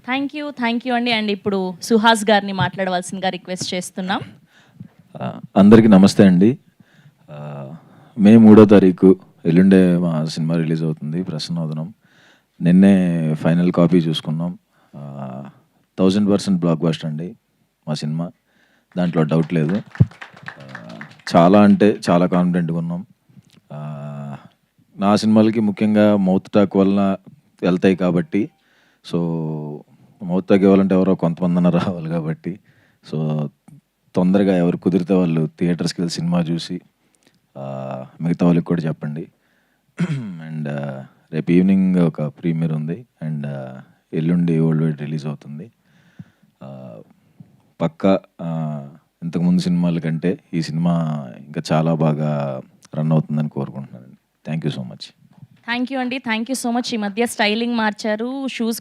Thank you అండి. And ఇప్పుడు సుహాస్ గారిని మాట్లాడవలసిందిగా రిక్వెస్ట్ చేస్తున్నాం. అందరికీ నమస్తే అండి. మే 3వ తారీఖు ఎల్లుండే మా సినిమా రిలీజ్ అవుతుంది ప్రసన్నవదనం. నిన్నే ఫైనల్ కాపీ చూసుకున్నాం. 1000% బ్లాక్ బస్టర్ అండి మా సినిమా, దాంట్లో డౌట్ లేదు. చాలా అంటే చాలా కాన్ఫిడెంట్గా ఉన్నాం. నా సినిమాలకి ముఖ్యంగా మౌత్ టాక్ వలన వెళ్తాయి కాబట్టి, సో మౌత్ టాక్ ఇవ్వాలంటే ఎవరో కొంతమంది రావాలి కాబట్టి, సో తొందరగా ఎవరు కుదిరితే వాళ్ళు థియేటర్స్కి వెళ్ళి సినిమా చూసి మిగతా వాళ్ళకి కూడా చెప్పండి. అండ్ రేపు ఈవినింగ్ ఒక ప్రీమియర్ ఉంది. అండ్ ఎల్లుండి వరల్డ్ వైడ్ రిలీజ్ అవుతుంది. పక్కా ఇంతకుముందు సినిమాల కంటే ఈ సినిమా ఇంకా చాలా బాగా రన్ అవుతుందని కోరుకుంటున్నానండి. Thank you so much. Thank you అండి. Thank you so much. ఈ మధ్య స్టైలింగ్ మార్చారు, షూస్